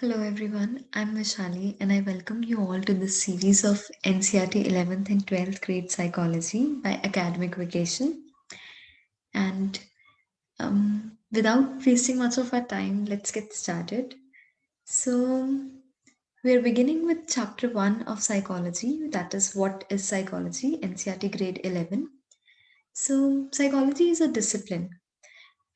Hello everyone, I'm Vishali and I welcome you all to this series of NCERT 11th and 12th grade psychology by Academic Vacation. And without wasting much of our time, let's get started. So, we're beginning with chapter 1 of psychology, that is, what is psychology, NCERT grade 11. So, psychology is a discipline,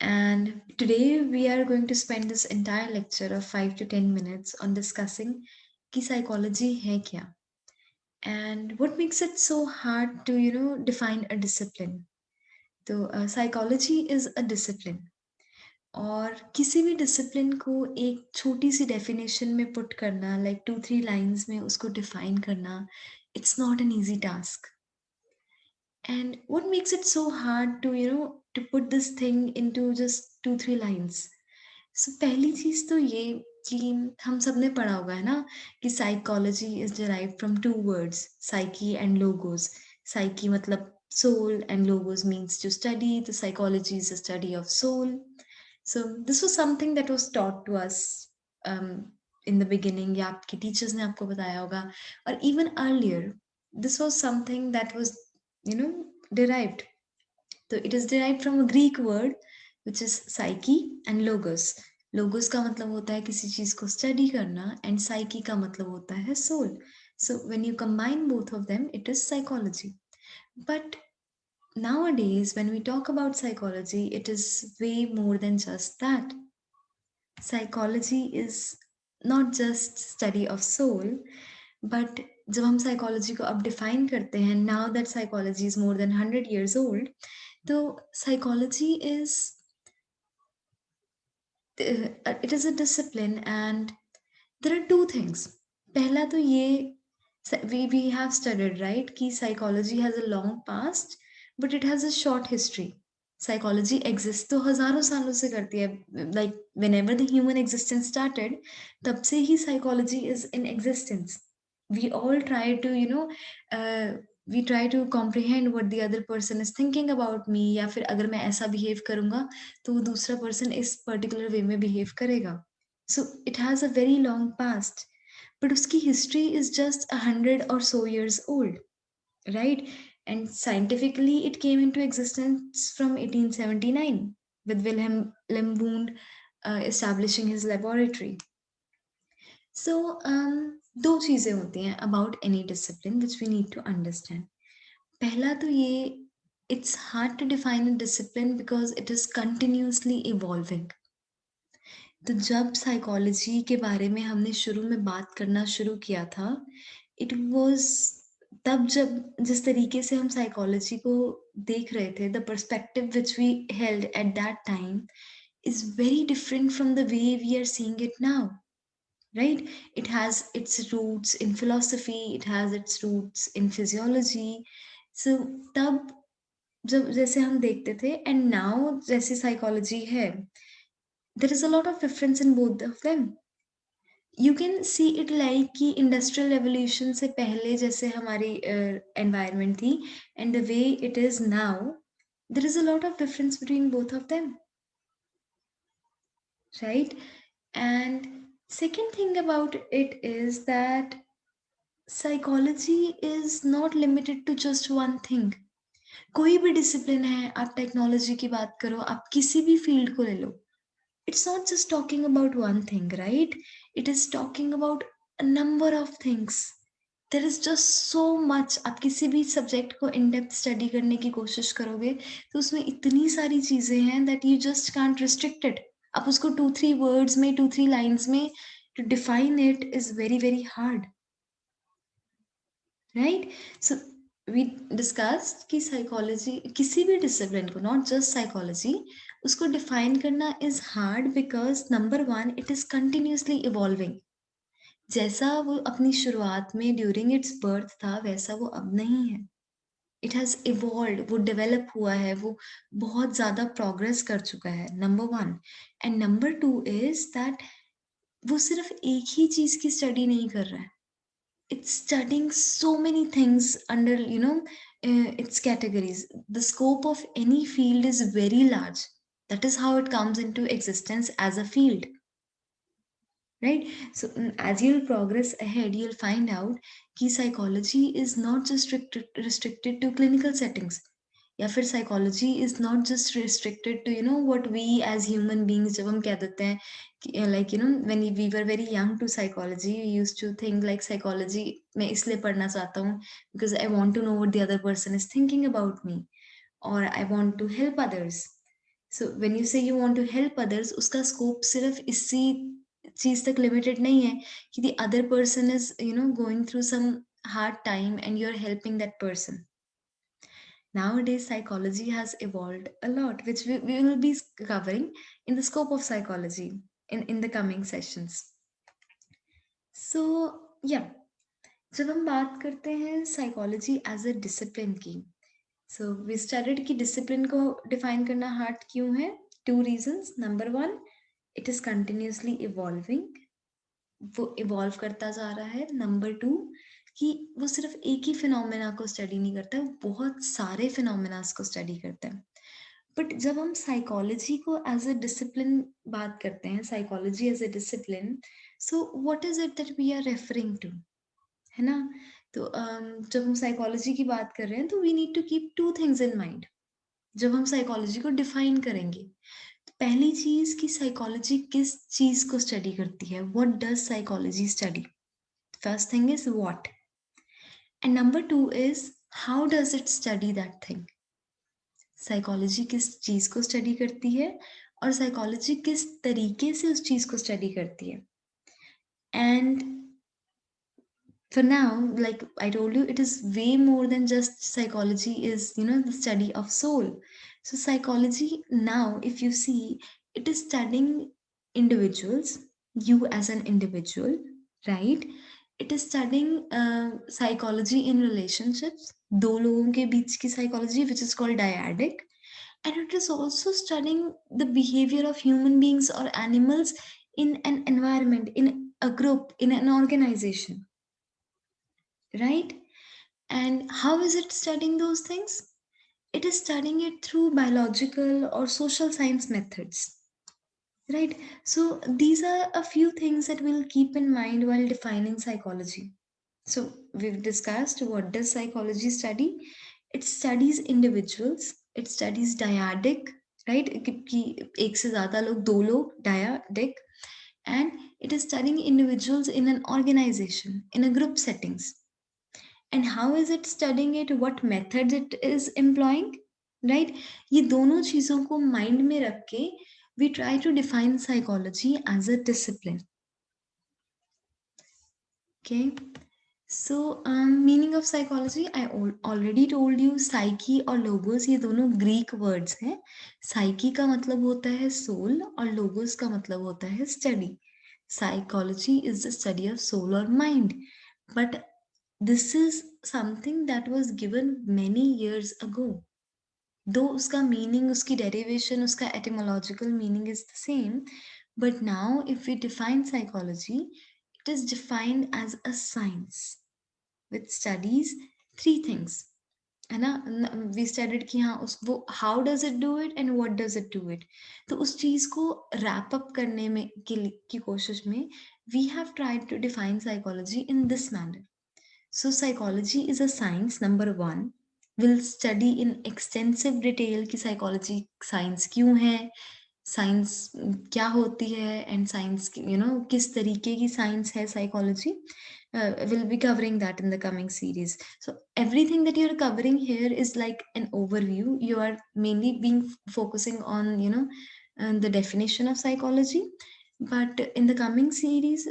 and today we are going to spend this entire lecture of 5 to 10 minutes on discussing कि psychology है क्या and what makes it so hard to define a discipline. तो psychology is a discipline, और किसी भी discipline को एक छोटी सी डेफिनेशन में पुट करना, लाइक 2-3 लाइंस में उसको डिफाइन करना, it's not an easy task. And what makes it so hard to to put this thing into just 2-3 lines? So पहली चीज तो ये कि हम सब ने पढ़ा होगा, है ना, कि psychology is derived from two words, psyche and logos. Psyche मतलब soul and logos means to study. The psychology is the study of soul. So this was something that was taught to us um, in the beginning, या आपके teachers ने आपको बताया होगा, or even earlier. This was something that was you know derived. So it is derived from a Greek word which is psyche and logos. Logos का मतलब होता है किसी चीज को स्टडी करना, and psyche का मतलब होता है soul. So when you combine both of them, it is psychology. But nowadays, when we talk about psychology, it is way more than just that. Psychology is not just study of soul, but जब हम psychology को अब define करते हैं, now that psychology is more than 100 years old, तो psychology is it is a discipline, and there are two things. पहला तो ये, we have studied, right, कि psychology has a long past but it has a short history. Psychology exists तो हजारों सालों से करती है, like whenever the human existence started, तब से ही psychology is in existence. We all try to we try to comprehend what the other person is thinking about me, या फिर अगर मैं ऐसा behave करूंगा तो वो दूसरा person इस particular way में behave करेगा. So it has a very long past, but उसकी history is just 100 or so years old, right? And scientifically, it came into existence from 1879 with Wilhelm Wundt establishing his laboratory. So, दो चीजें होती हैं about any discipline which we need to understand. पहला तो ये, it's hard to define a discipline because it is continuously evolving. तो जब psychology के बारे में हमने शुरू में बात करना शुरू किया था, इट वाज तब जब जिस तरीके से हम साइकोलॉजी को देख रहे थे, the perspective which we held at that time is very different from the way we are seeing it now, right? It has its roots in philosophy, it has its roots in physiology. So तब जब जैसे हम देखते थे and now जैसे psychology है, there is a lot of difference in both of them. You can see it like कि industrial revolution से पहले जैसे हमारी एनवायरनमेंट थी and the way it is now, there is a lot of difference between both of them, right? And second thing about it is that psychology is not limited to just one thing. कोई भी discipline है, आप technology की बात करो, आप किसी भी फील्ड को ले लो, it's not just talking about one thing, right? It is talking about a number of things. There is just so much. आप किसी भी सब्जेक्ट को इन डेप्थ स्टडी करने की कोशिश करोगे तो उसमें इतनी सारी चीजें हैं that you just can't restrict it. आप उसको 2-3 words में, 2-3 lines में to define it is very very hard, right? So we discussed कि psychology किसी भी discipline को, not just psychology, उसको define करना is hard because number one, it is continuously evolving. जैसा वो अपनी शुरुआत में ड्यूरिंग इट्स बर्थ था वैसा वो अब नहीं है. इट हैज इवॉल्व, वो डेवलप हुआ है, वो बहुत ज्यादा प्रोग्रेस कर चुका है, number one. And number two is that वो सिर्फ एक ही चीज की स्टडी नहीं कर रहा है. It's studying so many things under its categories. The scope of any field is very large. That is how it comes into existence as a field, right? So as you'll progress ahead, you'll find out कि psychology is not just restricted to clinical settings, या फिर psychology is not just restricted to what we as human beings जब हम कह देते हैं कि like when we were very young to psychology, we used to think like psychology मैं इसलिए पढ़ना चाहता हूँ because I want to know what the other person is thinking about me, or I want to help others. So when you say you want to help others, उसका scope सिर्फ इसी चीज तक limited नहीं है कि the other person is going through some hard time and you're helping that person. Nowadays psychology has evolved a lot, which we will be covering in the scope of psychology in the coming sessions. So yeah, जब हम बात करते हैं psychology as a discipline की, so we started कि discipline को define करना hard क्यों है. Two reasons. Number one, it is continuously evolving, वो इवॉल्व करता जा रहा है. नंबर टू, कि वो सिर्फ एक ही फिनोमेना को स्टडी नहीं करता है, वो बहुत सारे फिनोमेनास को स्टडी करता है. बट जब हम साइकोलॉजी को एज अ डिसिप्लिन बात करते हैं, psychology as a discipline, so what is it that we are referring to, है ना? तो जब हम साइकोलॉजी की बात कर रहे हैं तो we need to keep two things in mind जब हम साइकोलॉजी को डिफाइन करेंगे. पहली चीज कि साइकोलॉजी किस चीज को स्टडी करती है. What does psychology study? First thing is what, and number two is how does it study that thing. Psychology किस चीज को स्टडी करती है और साइकोलॉजी किस तरीके से उस चीज को स्टडी करती है. And for now, like I told you, it is way more than just psychology is the study of soul. So psychology now, if you see, it is studying individuals, you as an individual, right? It is studying psychology in relationships, दो लोगों के बीच की psychology, which is called dyadic. And it is also studying the behavior of human beings or animals in an environment, in a group, in an organization, right? And how is it studying those things? It is studying it through biological or social science methods, right? So these are a few things that we'll keep in mind while defining psychology. So we've discussed what does psychology study. It studies individuals, it studies dyadic, right? कि एक से ज़्यादा लोग, दो लोग, dyadic. And it is studying individuals in an organization, in a group settings. And how is it studying it? What methods it is employing, right? ये दोनों चीजों को mind में रख के we try to define psychology as a discipline. Okay. So meaning of psychology, I already told you. Psyche और logos ये दोनों Greek words हैं. Psyche का मतलब होता है soul और logos का मतलब होता है study. Psychology is the study of soul or mind. But this is something that was given many years ago. Though uska meaning, uski derivation, uska etymological meaning is the same, but now if we define psychology, it is defined as a science which studies three things. है ना? We studied कि हाँ वो how does it do it and what does it do it. तो उस चीज को wrap up करने में की कोशिश में we have tried to define psychology in this manner. So psychology is a science, number one. We'll study in extensive detail कि psychology science क्यों है, science क्या होती है, and science किस तरीके की science है psychology. We'll be covering that in the coming series. So everything that you're covering here is like an overview. You are mainly being focusing on the definition of psychology, but in the coming series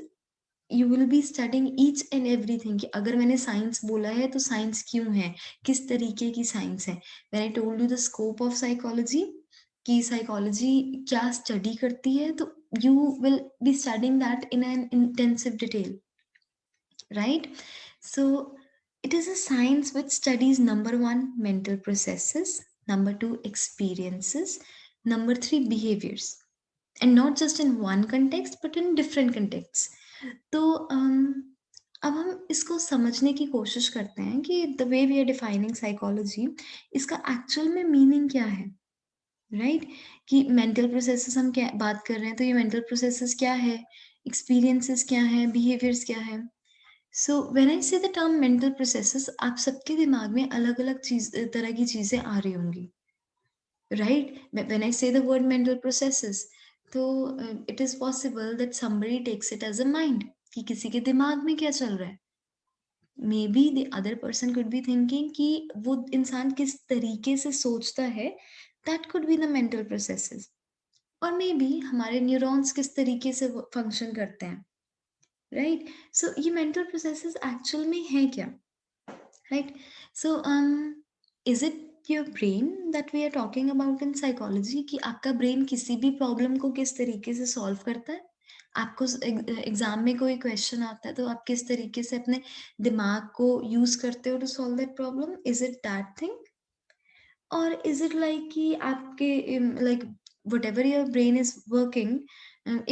you will be studying each and everything कि अगर मैंने science बोला है तो science क्यों है, किस तरीके की साइंस है. When I told you the scope of psychology कि साइकोलॉजी क्या स्टडी करती है, तो you will be studying that in an intensive detail, right? So it is a science which studies number one mental processes, number two experiences, number three behaviors, and not just in one context but in different contexts. तो अब हम इसको समझने की कोशिश करते हैं कि the way we are defining psychology, इसका एक्चुअल में मीनिंग क्या है, राइट? कि मेंटल प्रोसेसेस हम क्या बात कर रहे हैं, तो ये मेंटल प्रोसेसेस क्या है? एक्सपीरियंसेस क्या हैं, बिहेवियर्स क्या हैं। So when I say the term mental processes, आप सबके दिमाग में अलग अलग तरह की चीज़ें आ रही होंगी, right? When I say the word mental processes, तो it is possible that somebody takes it as a mind, कि किसी के दिमाग में क्या चल रहा है। May be the other person could be thinking कि वो इंसान किस तरीके से सोचता है, that could be the mental processes. और मे बी हमारे न्यूरॉन्स किस तरीके से फंक्शन करते हैं, राइट? सो ये मेंटल प्रोसेसेस एक्चुअल में है क्या, right? So is it your brain that we are talking about in psychology, कि आपका ब्रेन किसी भी प्रॉब्लम को किस तरीके से सॉल्व करता है। आपको एग्जाम में कोई क्वेश्चन आता है तो आप किस तरीके से अपने दिमाग को यूज करते हो to solve that problem, is it that thing? और इज इट लाइक कि आपके like whatever your brain is working,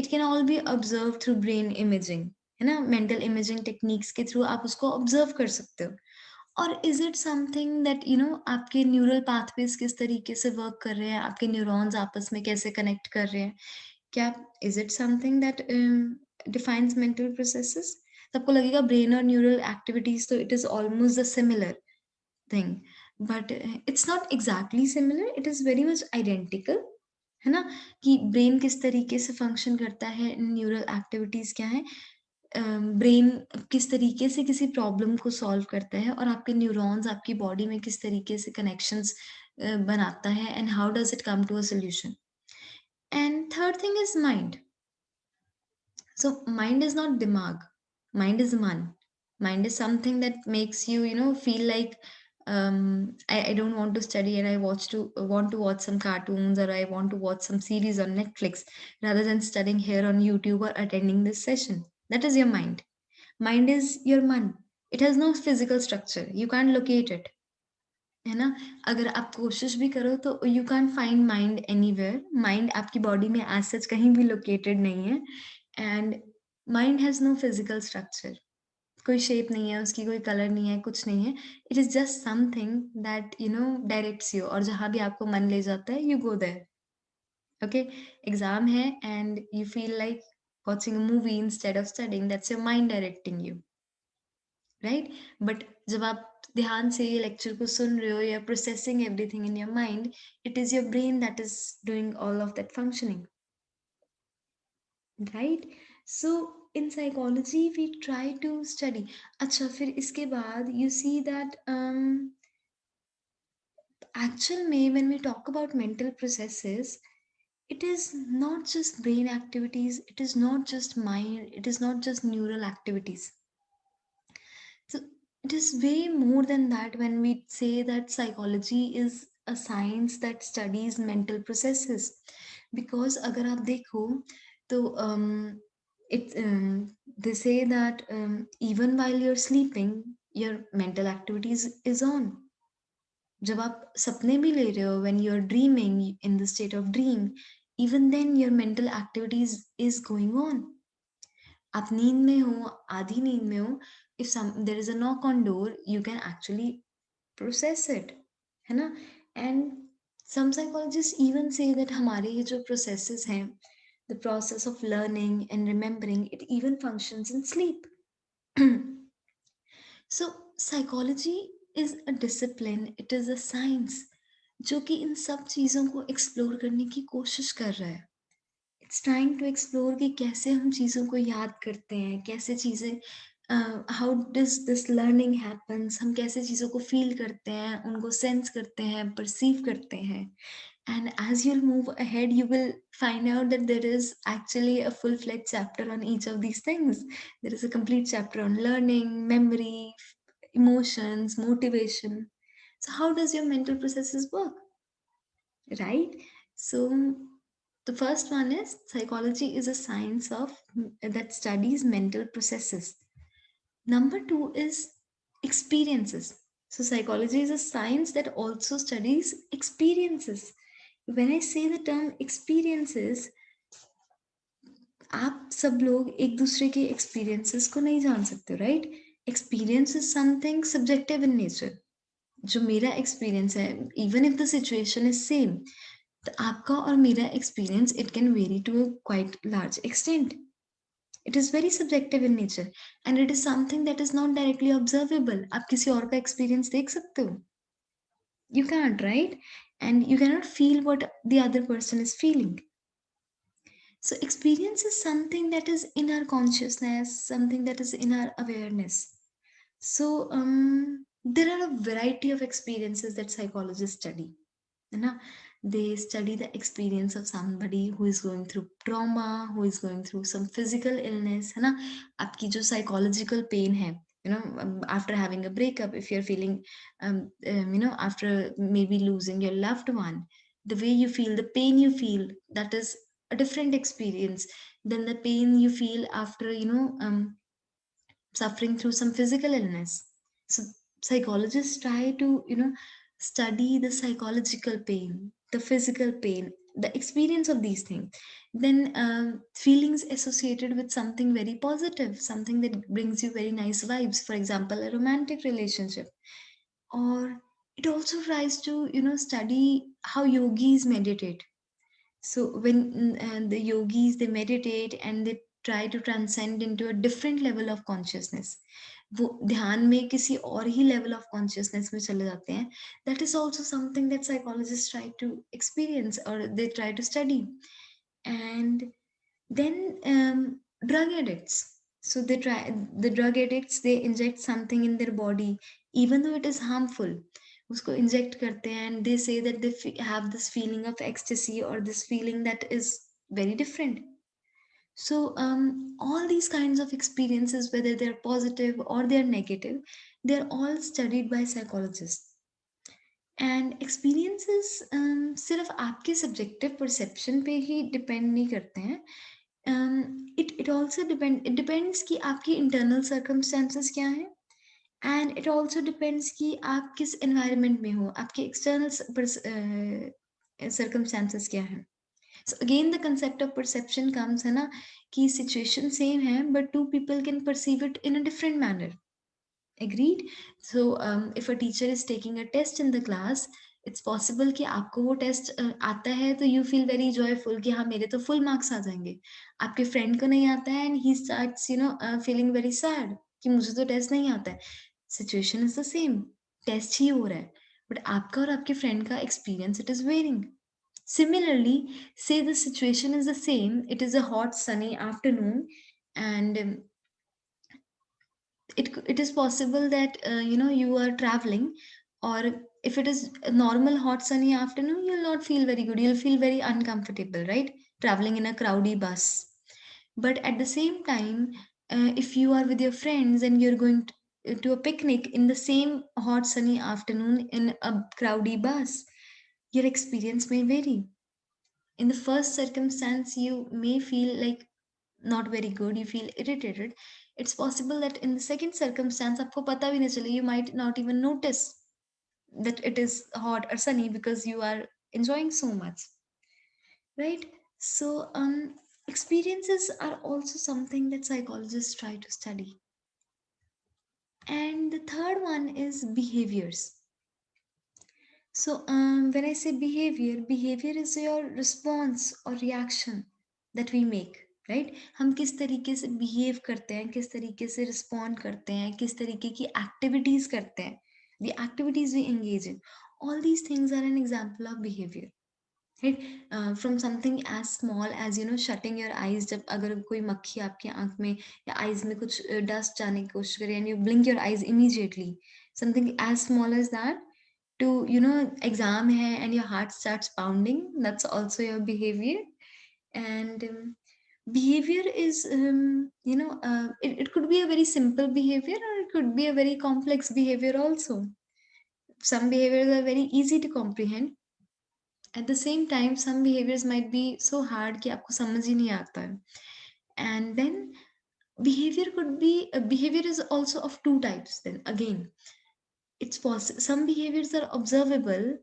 it can all be observed through brain imaging, है ना? मेंटल इमेजिंग टेक्निक्स के थ्रू आप उसको ऑब्जर्व कर सकते हो। और इज इट समथिंग दैट आपके न्यूरल पाथवेज किस तरीके से वर्क कर रहे हैं, आपके न्यूरॉन्स आपस में कैसे कनेक्ट कर रहे हैं, क्या is it something that defines mental processes? तो आपको लगेगा ब्रेन और न्यूरल एक्टिविटीज तो it is almost the similar thing, but it's not exactly similar, it is very much identical, है ना? कि ब्रेन किस तरीके से फंक्शन करता है, न्यूरल एक्टिविटीज क्या है, ब्रेन किस तरीके से किसी प्रॉब्लम को सॉल्व करता है, और आपके न्यूरॉन्स आपकी बॉडी में किस तरीके से कनेक्शंस बनाता है, and how does it come to a solution. And third thing is mind. So mind is not dimag, mind is man. Mind is something that makes you, feel like I don't want to study, and I want to watch some cartoons, or I want to watch some series on Netflix rather than studying here on YouTube or attending this session. That is your mind. Mind is your man. It has no physical structure. You can't locate it. है ना? अगर आप कोशिश भी करो तो you can't find mind anywhere. Mind आपकी body में एज़ सच कहीं भी लोकेटेड नहीं है, and mind has no physical structure. कोई शेप नहीं है उसकी, कोई कलर नहीं है, कुछ नहीं है। It is just something that directs you, और जहाँ भी आपको मन ले जाता है, you go there. Okay? Exam है and you feel like watching a movie instead of studying, that's your mind directing you, right? But जब आप ध्यान से ये लेक्चर को सुन रहे हो, या processing everything in your mind, it is your brain that is doing all of that functioning, right? So in psychology we try to study. अच्छा, फिर इसके बाद यू सी दैट एक्चुअल में when we talk about mental processes, it is not just brain activities, it is not just mind, it is not just neural activities. So it is way more than that when we say that psychology is a science that studies mental processes. Because अगर आप देखो तो it they say that even while you're sleeping, your mental activities is on. जब आप सपने भी ले रहे हो, when you're dreaming in the state of dream, even then your mental activities is going on. आप नींद में हो, आधी नींद में हो, if there is a knock on door, you can actually process it, है ना? And some psychologists even say that हमारे ये जो processes हैं, the process of learning and remembering, it even functions in sleep. So psychology is a discipline, it is a science जो कि इन सब चीज़ों को एक्सप्लोर करने की कोशिश कर रहा है। इट्स ट्राइंग टू एक्सप्लोर कि कैसे हम चीज़ों को याद करते हैं, कैसे चीज़ें how does this learning happens, हम कैसे चीज़ों को फील करते हैं, उनको सेंस करते हैं, परसीव करते हैं। And as you'll move ahead, you will find out that there is actually a full-fledged chapter on each of these things. There is a complete chapter on learning, memory, emotions, motivation. So how does your mental processes work, right? So the first one is psychology is a science of that studies mental processes. Number two is experiences. So psychology is a science that also studies experiences. When I say the term experiences, आप सब लोग एक दूसरे के experiences को नहीं जान सकते, right? Experience is something subjective in nature. जो मेरा एक्सपीरियंस है, even if the situation is same, तो आपका और मेरा experience it can vary to a quite large extent, It is very subjective in nature and it is something that is not directly observable. आप किसी और का experience देख सकते हो? You can't, right? And you cannot feel what the other person is feeling. So experience is something that is in our consciousness, something that is in our awareness. So there are a variety of experiences that psychologists study. है ना? They study the experience of somebody who is going through trauma, who is going through some physical illness, है ना? आपकी जो psychological pain है, after having a breakup, if you're feeling, after maybe losing your loved one, the way you feel, the pain you feel, that is a different experience than the pain you feel after, suffering through some physical illness. So psychologists try to, study the psychological pain, the physical pain, the experience of these things. Then feelings associated with something very positive, something that brings you very nice vibes. For example, a romantic relationship. Or it also tries to, study how yogis meditate. So when the yogis they meditate and they try to transcend into a different level of consciousness, वो ध्यान में किसी और ही level of consciousness में चले जाते हैं. That is also something that psychologists try to experience or they try to study. And then drug addicts. So the drug addicts they inject something in their body even though it is harmful. उसको inject करते हैं and they say that they have this feeling of ecstasy or this feeling that is very different. So all these kinds of experiences, whether they're positive or they're negative, they're all studied by psychologists. And experiences सिर्फ आपके subjective perception पे ही depend नहीं करते हैं. It also depends कि आपकी internal circumstances क्या हैं. And it also depends कि आप किस environment में हो, आपके external circumstances क्या हैं. So again the concept of perception comes है ना कि situation same है but two people can perceive it in a different manner. Agreed? So if a teacher is taking a test in the class, it's possible कि आपको वो test आता है तो you feel very joyful कि हाँ मेरे तो full marks आ जाएंगे. आपके friend को नहीं आता है and he starts feeling very sad कि मुझे तो टेस्ट नहीं आता है. Situation is the same. Test ही हो रहा है. But आपका और आपके friend का experience it is varying. Similarly, say the situation is the same. It is a hot sunny afternoon and it is possible that you are traveling, or if it is a normal hot sunny afternoon you'll not feel very good, you'll feel very uncomfortable, right, traveling in a crowdy bus. But at the same time, if you are with your friends and you're going to a picnic in the same hot sunny afternoon in a crowdy bus, your experience may vary. In the first circumstance you may feel like not very good, you feel irritated. It's possible that in the second circumstance आपको पता भी नहीं चले, you might not even notice that it is hot or sunny because you are enjoying so much, right? So experiences are also something that psychologists try to study. And the third one is behaviors. So when I say behavior is your response or reaction that we make, right? हम किस तरीके से behave करते हैं, किस तरीके से respond करते हैं, किस तरीके की activities करते हैं, the activities we engage in. All these things are an example of behavior, right? From something as small as shutting your eyes जब अगर कोई मक्खी आपकी आंख में या eyes में कुछ dust जाने की कोशिश करे and you blink your eyes immediately, something as small as that, to exam hai and your heart starts pounding, that's also your behavior. And behavior is it could be a very simple behavior or it could be a very complex behavior also. Some behaviors are very easy to comprehend, at the same time some behaviors might be so hard कि आपको समझ ही नहीं आता है. And then behavior is also of two types. Then again, it's possible some behaviors are observable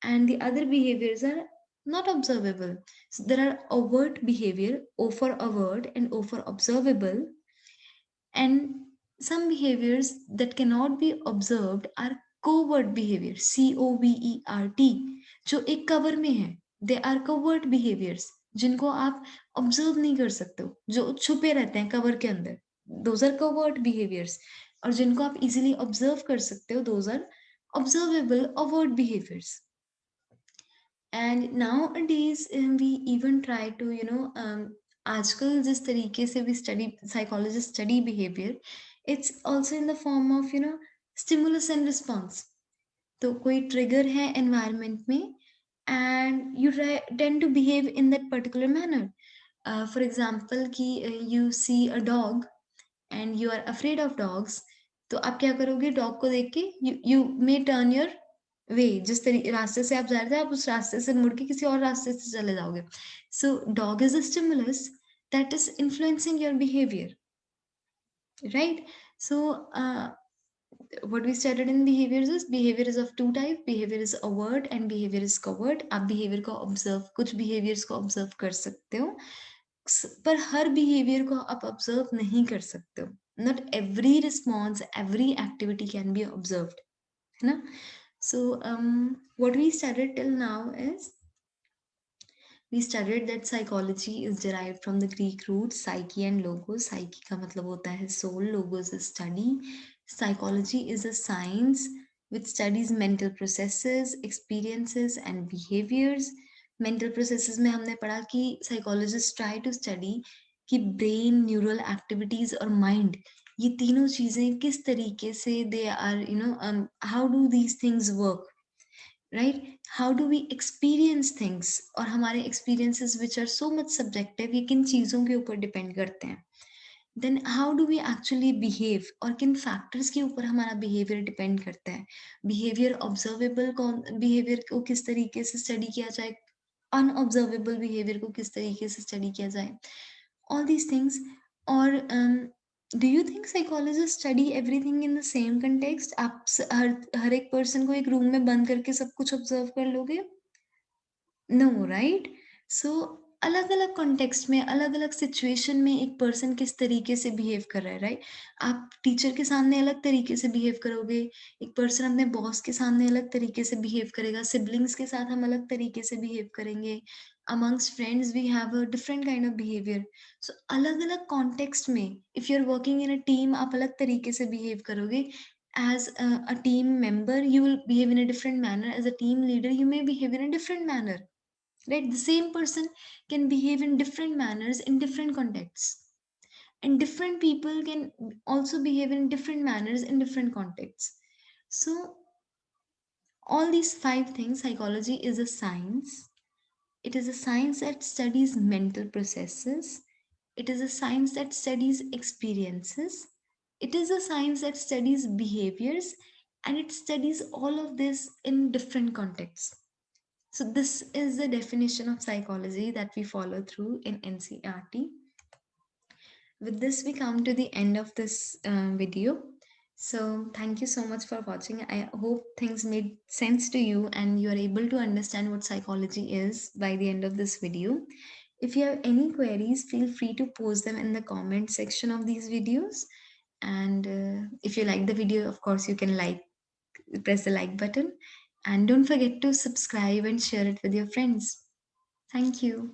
and the other behaviors are not observable. So there are overt behavior, O for overt and O for observable, and some behaviors that cannot be observed are covert behavior, COVERT, जो एक cover में है. They are covert behaviors. जिनको आप observe नहीं कर सकते हो, जो छुपे रहते हैं कवर के अंदर, दोज आर कवर्ड बिहेवियर्स। और जिनको आप इजीली ऑब्जर्व कर सकते हो, those are observable overt behaviours. And nowadays we even try to आजकल जिस तरीके से भी study psychologist study behaviour, it's also in the form of stimulus and response. तो कोई ट्रिगर है एनवायरनमेंट में and you tend to behave in that particular manner. For example कि you see a dog and you are afraid of dogs, तो आप क्या करोगे? Dog को देख के you may turn your way, जिस तरीके रास्ते से आप जा रहे थे आप उस रास्ते से मुड़ के किसी और रास्ते से चले जाओगे। So dog is a stimulus that is influencing your behaviour, right? So what we studied in behaviors is behavior is of two type, behavior is overt and behavior is covert। आप behavior को observe, कुछ behaviors को observe कर सकते हो, पर हर behavior को आप observe नहीं कर सकते हो। not every response, every activity can be observed, है ना? So what we studied till now is we studied that psychology is derived from the Greek roots psyche and logos। Psyche का मतलब होता है soul, logos is study। Psychology is a science which studies mental processes, experiences and behaviors। Mental processes में हमने पढ़ा कि psychologists try to study कि brain, neural activities और mind, ये तीनों चीजें किस तरीके से they are how do these things work, right? How do we experience things, और हमारे experiences which are so much subjective, ये किन चीज़ों के ऊपर डिपेंड करते हैं। Then how do we actually behave, और किन फैक्टर्स के ऊपर हमारा बिहेवियर डिपेंड करता है। बिहेवियर ऑब्जर्वेबल बिहेवियर को किस तरीके से स्टडी किया जाए, अनऑब्जर्वेबल बिहेवियर को किस तरीके से स्टडी किया जाए, ऑल दीज थिंग्स। और do you think psychologist study everything in the same context? आप हर एक पर्सन को एक रूम में बंद करके सब कुछ ऑब्जर्व कर लोगे? No, right? सो अलग अलग कॉन्टेक्स्ट में, अलग अलग सिचुएशन में एक पर्सन किस तरीके से बिहेव कर रहा है, राइट? आप टीचर के सामने अलग तरीके से बिहेव करोगे, एक पर्सन अपने बॉस के सामने अलग तरीके से बिहेव करेगा, सिबलिंग्स के साथ हम अलग तरीके से बिहेव करेंगे, amongst friends we have a different kind of behaviour. So अलग अलग कॉन्टेक्स्ट में if you are working in a team, आप अलग तरीके से बिहेव करोगे। As a team member you will behave in a different manner, as a team leader you may behave in a different manner, right? The same person can behave in different manners in different contexts, and different people can also behave in different manners in different contexts. So all these five things, psychology is a science. It is a science that studies mental processes. It is a science that studies experiences. It is a science that studies behaviors, and it studies all of this in different contexts. So this is the definition of psychology that we follow through in NCERT. With this, we come to the end of this video. So thank you so much for watching. I hope things made sense to you and you are able to understand what psychology is by the end of this video. If you have any queries, feel free to post them in the comment section of these videos. And if you like the video, of course, you can press the like button. And don't forget to subscribe and share it with your friends. Thank you.